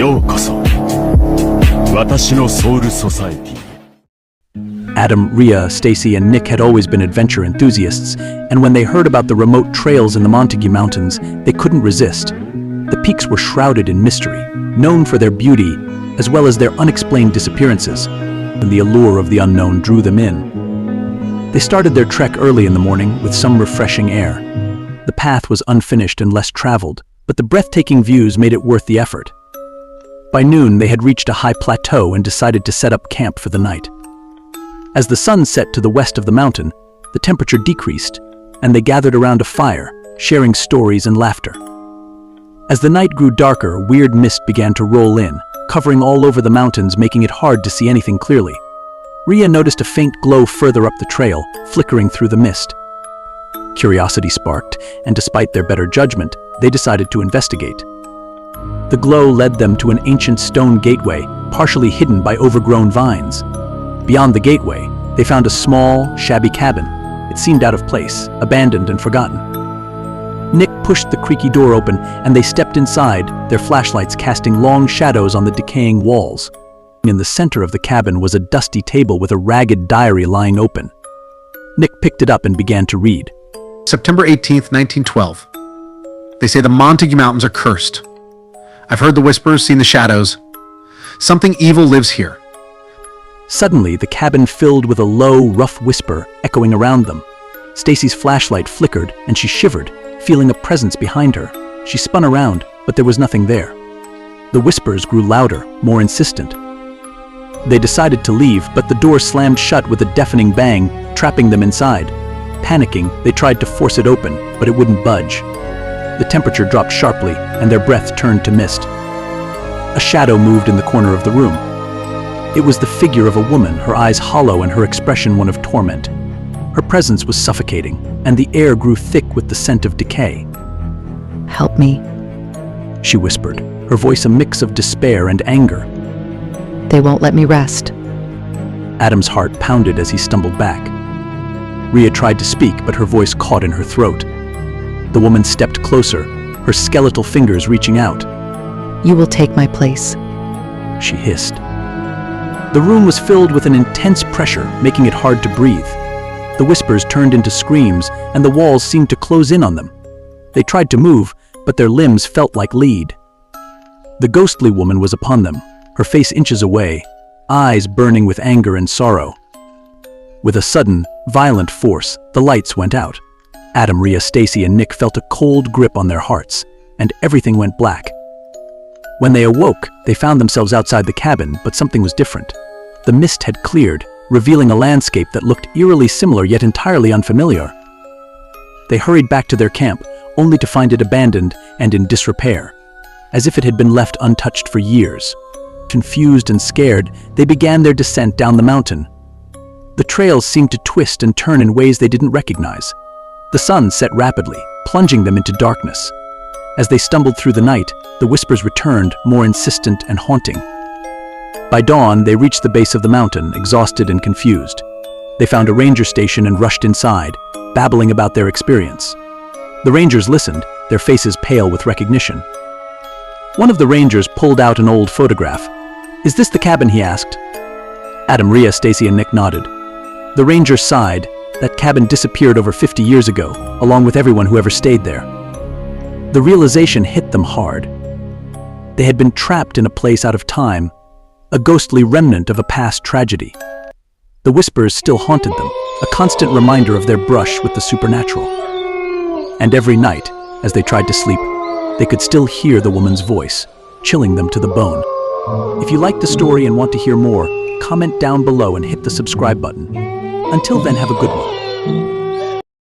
ようこそ私のソウルソサエティ。 Adam, Riya, Stacy, and Nick had always been adventure enthusiasts, and when they heard about the remote trails in the Montague Mountains, they couldn't resist. The peaks were shrouded in mystery, known for their beauty, as well as their unexplained disappearances, and the allure of the unknown drew them in. They started their trek early in the morning with some refreshing air. The path was unfinished and less traveled, but the breathtaking views made it worth the effort. By noon, they had reached a high plateau and decided to set up camp for the night. As the sun set to the west of the mountain, the temperature decreased, and they gathered around a fire, sharing stories and laughter. As the night grew darker, weird mist began to roll in, covering all over the mountains, making it hard to see anything clearly. Riya noticed a faint glow further up the trail, flickering through the mist. Curiosity sparked, and despite their better judgment, they decided to investigate. The glow led them to an ancient stone gateway, partially hidden by overgrown vines. Beyond the gateway, they found a small, shabby cabin. It seemed out of place, abandoned and forgotten. Nick pushed the creaky door open, and they stepped inside, their flashlights casting long shadows on the decaying walls. In the center of the cabin was a dusty table with a ragged diary lying open. Nick picked it up and began to read. September 18th, 1912. They say the Montague Mountains are cursed. I've heard the whispers, seen the shadows. Something evil lives here. Suddenly, the cabin filled with a low, rough whisper echoing around them. Stacy's flashlight flickered, and she shivered, feeling a presence behind her. She spun around, but there was nothing there. The whispers grew louder, more insistent. They decided to leave, but the door slammed shut with a deafening bang, trapping them inside. Panicking, they tried to force it open, but it wouldn't budge. The temperature dropped sharply, and their breath turned to mist. A shadow moved in the corner of the room. It was the figure of a woman, her eyes hollow and her expression one of torment. Her presence was suffocating, and the air grew thick with the scent of decay. "Help me," she whispered, her voice a mix of despair and anger. "They won't let me rest." Adam's heart pounded as he stumbled back. Riya tried to speak, but her voice caught in her throat. The woman stepped closer, her skeletal fingers reaching out. "You will take my place," she hissed. The room was filled with an intense pressure, making it hard to breathe. The whispers turned into screams, and the walls seemed to close in on them. They tried to move, but their limbs felt like lead. The ghostly woman was upon them, her face inches away, eyes burning with anger and sorrow. With a sudden, violent force, the lights went out. Adam, Riya, Stacy, and Nick felt a cold grip on their hearts, and everything went black. When they awoke, they found themselves outside the cabin, but something was different. The mist had cleared, revealing a landscape that looked eerily similar yet entirely unfamiliar. They hurried back to their camp, only to find it abandoned and in disrepair, as if it had been left untouched for years. Confused and scared, they began their descent down the mountain. The trails seemed to twist and turn in ways they didn't recognize. The sun set rapidly, plunging them into darkness. As they stumbled through the night, the whispers returned, more insistent and haunting. By dawn, they reached the base of the mountain, exhausted and confused. They found a ranger station and rushed inside, babbling about their experience. The rangers listened, their faces pale with recognition. One of the rangers pulled out an old photograph. "Is this the cabin?" he asked. Adam, Riya, Stacy, and Nick nodded. The ranger sighed. That cabin disappeared over 50 years ago, along with everyone who ever stayed there. The realization hit them hard. They had been trapped in a place out of time, a ghostly remnant of a past tragedy. The whispers still haunted them, a constant reminder of their brush with the supernatural. And every night, as they tried to sleep, they could still hear the woman's voice, chilling them to the bone. If you liked the story and want to hear more, comment down below and hit the subscribe button. Until then, have a good one.